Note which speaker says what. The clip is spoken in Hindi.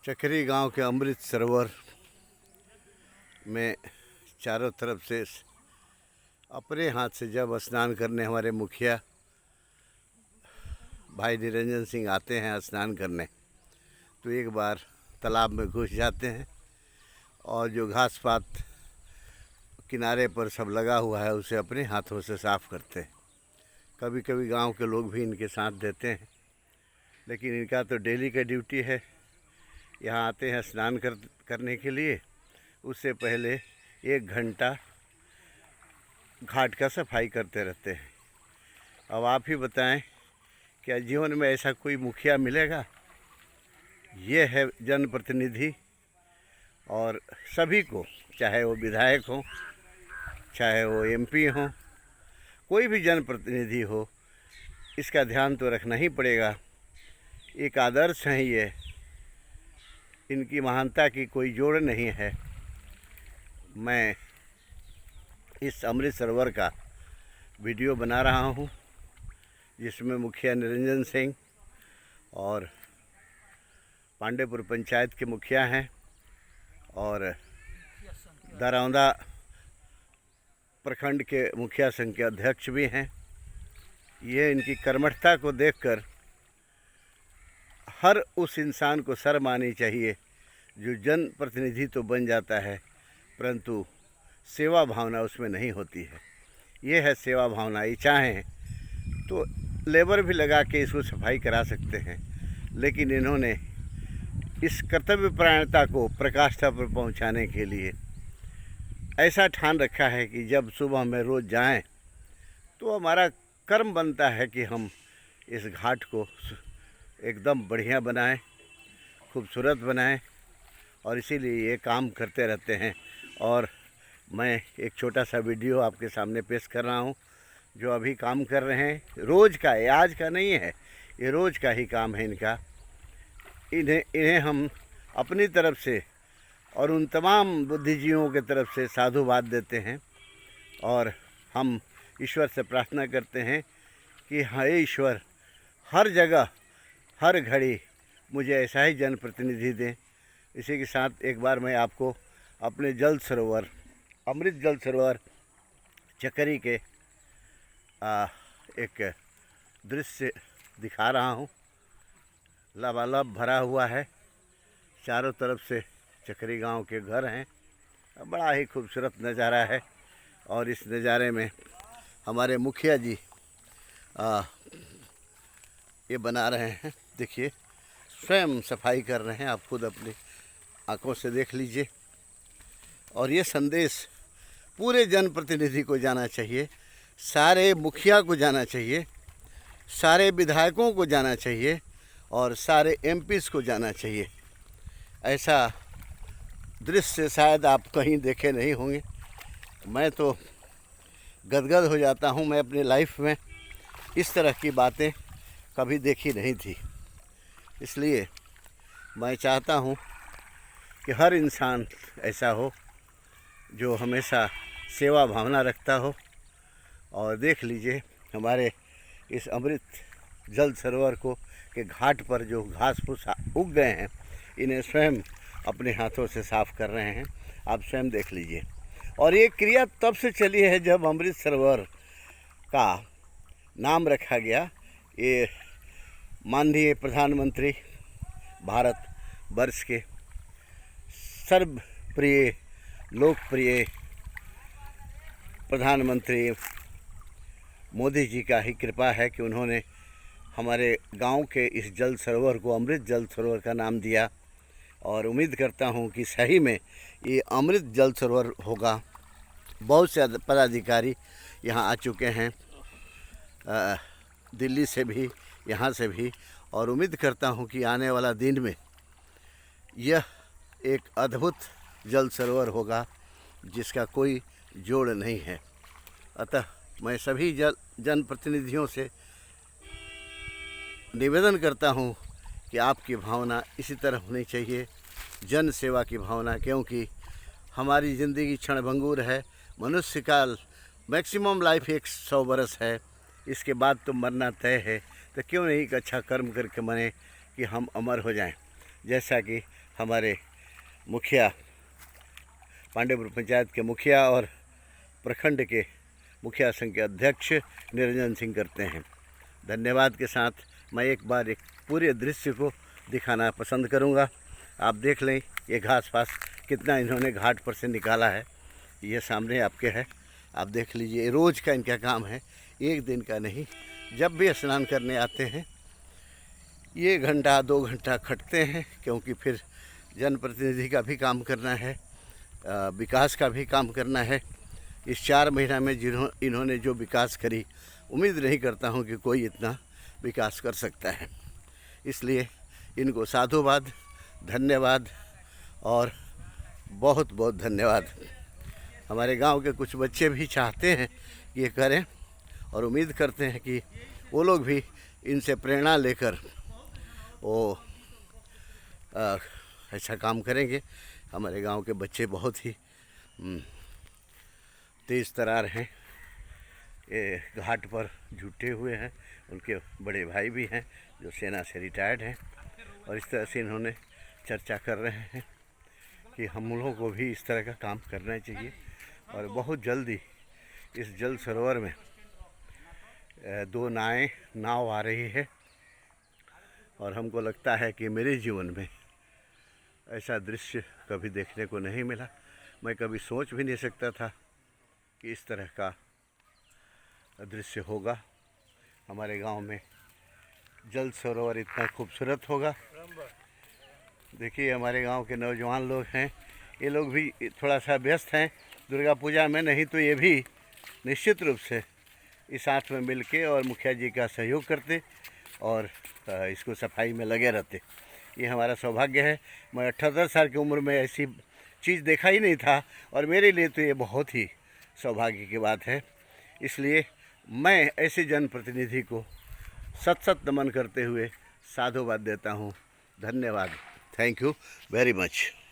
Speaker 1: चकरी गांव के अमृत सरोवर में चारों तरफ से अपने हाथ से जब स्नान करने हमारे मुखिया भाई निरंजन सिंह आते हैं स्नान करने, तो एक बार तालाब में घुस जाते हैं और जो घास पात किनारे पर सब लगा हुआ है उसे अपने हाथों से साफ़ करते हैं। कभी कभी गांव के लोग भी इनके साथ देते हैं, लेकिन इनका तो डेली का ड्यूटी है। यहाँ आते हैं स्नान करने के लिए, उससे पहले 1 घंटा घाट का सफाई करते रहते हैं। अब आप ही बताएं, क्या जीवन में ऐसा कोई मुखिया मिलेगा? ये है जनप्रतिनिधि, और सभी को, चाहे वो विधायक हो, चाहे वो एमपी हो, कोई भी जनप्रतिनिधि हो, इसका ध्यान तो रखना ही पड़ेगा। एक आदर्श हैं ये, इनकी महानता की कोई जोड़ नहीं है। मैं इस अमृत सरोवर का वीडियो बना रहा हूँ, जिसमें मुखिया निरंजन सिंह और पांडेपुर पंचायत के मुखिया हैं और दरौंदा प्रखंड के मुखिया संघ के अध्यक्ष भी हैं। ये इनकी कर्मठता को देखकर हर उस इंसान को शर्म आनी चाहिए जो जनप्रतिनिधि तो बन जाता है, परंतु सेवा भावना उसमें नहीं होती है। ये है सेवा भावना। ये चाहें तो लेबर भी लगा के इसको सफाई करा सकते हैं, लेकिन इन्होंने इस कर्तव्यपरायणता को प्रकाष्ठा पर पहुंचाने के लिए ऐसा ठान रखा है कि जब सुबह में रोज़ जाएं तो हमारा कर्म बनता है कि हम इस घाट को एकदम बढ़िया बनाएं, खूबसूरत बनाएं, और इसीलिए ये काम करते रहते हैं। और मैं एक छोटा सा वीडियो आपके सामने पेश कर रहा हूं, जो अभी काम कर रहे हैं। रोज़ का है, आज का नहीं है, ये रोज़ का ही काम है इनका। इन्हें हम अपनी तरफ से और उन तमाम बुद्धिजीवियों की तरफ से साधुवाद देते हैं, और हम ईश्वर से प्रार्थना करते हैं कि हे ईश्वर, हर जगह हर घड़ी मुझे ऐसा ही जनप्रतिनिधि दें। इसी के साथ एक बार मैं आपको अपने जल सरोवर, अमृत जल सरोवर चकरी के एक दृश्य दिखा रहा हूँ। लबालब भरा हुआ है, चारों तरफ से चकरी गांव के घर हैं। बड़ा ही खूबसूरत नज़ारा है, और इस नज़ारे में हमारे मुखिया जी ये बना रहे हैं। देखिए, स्वयं सफाई कर रहे हैं, आप खुद अपनी आंखों से देख लीजिए। और ये संदेश पूरे जनप्रतिनिधि को जाना चाहिए, सारे मुखिया को जाना चाहिए, सारे विधायकों को जाना चाहिए, और सारे एमपीज़ को जाना चाहिए। ऐसा दृश्य शायद आप कहीं देखे नहीं होंगे। मैं तो गदगद हो जाता हूँ। मैं अपनी लाइफ में इस तरह की बातें कभी देखी नहीं थी। इसलिए मैं चाहता हूँ कि हर इंसान ऐसा हो जो हमेशा सेवा भावना रखता हो। और देख लीजिए, हमारे इस अमृत जल सरोवर को के घाट पर जो घास फूस उग गए हैं, इन्हें स्वयं अपने हाथों से साफ़ कर रहे हैं। आप स्वयं देख लीजिए। और ये क्रिया तब से चली है जब अमृत सरोवर का नाम रखा गया। ये माननीय प्रधानमंत्री भारत वर्ष के सर्वप्रिय लोकप्रिय प्रधानमंत्री मोदी जी का ही कृपा है कि उन्होंने हमारे गांव के इस जल सरोवर को अमृत जल सरोवर का नाम दिया। और उम्मीद करता हूं कि सही में ये अमृत जल सरोवर होगा। बहुत से पदाधिकारी यहाँ आ चुके हैं, दिल्ली से भी, यहाँ से भी, और उम्मीद करता हूं कि आने वाला दिन में यह एक अद्भुत जल सरोवर होगा जिसका कोई जोड़ नहीं है। अतः मैं सभी जनप्रतिनिधियों से निवेदन करता हूं कि आपकी भावना इसी तरह होनी चाहिए, जन सेवा की भावना। क्योंकि हमारी ज़िंदगी क्षणभंगुर है। मनुष्य का मैक्सिमम लाइफ 100 बरस है, इसके बाद तो मरना तय है। तो क्यों नहीं एक अच्छा कर्म करके मरे कि हम अमर हो जाएं। जैसा कि हमारे मुखिया, पांडेपुर पंचायत के मुखिया और प्रखंड के मुखिया संघ के अध्यक्ष निरंजन सिंह करते हैं। धन्यवाद के साथ मैं एक बार एक पूरे दृश्य को दिखाना पसंद करूंगा। आप देख लें ये घास पास कितना इन्होंने घाट पर से निकाला है, ये सामने आपके है, आप देख लीजिए। रोज़ का इनका काम है, एक दिन का नहीं। जब भी स्नान करने आते हैं ये घंटा 2 घंटा खटते हैं, क्योंकि फिर जनप्रतिनिधि का भी काम करना है, विकास का भी काम करना है। इस 4 महीना में इन्होंने जो विकास करी, उम्मीद नहीं करता हूँ कि कोई इतना विकास कर सकता है। इसलिए इनको साधुवाद, धन्यवाद और बहुत बहुत धन्यवाद। हमारे गांव के कुछ बच्चे भी चाहते हैं कि ये करें और उम्मीद करते हैं कि वो लोग भी इनसे प्रेरणा लेकर वो ऐसा काम करेंगे। हमारे गांव के बच्चे बहुत ही तेज़ तरार हैं, ये घाट पर जुटे हुए हैं। उनके बड़े भाई भी हैं जो सेना से रिटायर्ड हैं, और इस तरह से इन्होंने चर्चा कर रहे हैं कि हम लोगों को भी इस तरह का काम करना चाहिए। और बहुत जल्दी इस जल सरोवर में 2 नाव आ रही है, और हमको लगता है कि मेरे जीवन में ऐसा दृश्य कभी देखने को नहीं मिला। मैं कभी सोच भी नहीं सकता था कि इस तरह का दृश्य होगा। हमारे गांव में जल सरोवर इतना खूबसूरत होगा। देखिए हमारे गांव के नौजवान लोग हैं, ये लोग भी थोड़ा सा व्यस्त हैं दुर्गा पूजा में, नहीं तो ये भी निश्चित रूप से इस साथ में मिलके और मुखिया जी का सहयोग करते और इसको सफाई में लगे रहते। ये हमारा सौभाग्य है। मैं 78 साल की उम्र में ऐसी चीज़ देखा ही नहीं था, और मेरे लिए तो ये बहुत ही सौभाग्य की बात है। इसलिए मैं ऐसे जनप्रतिनिधि को सत नमन करते हुए साधुवाद देता हूँ। धन्यवाद। Thank you very much.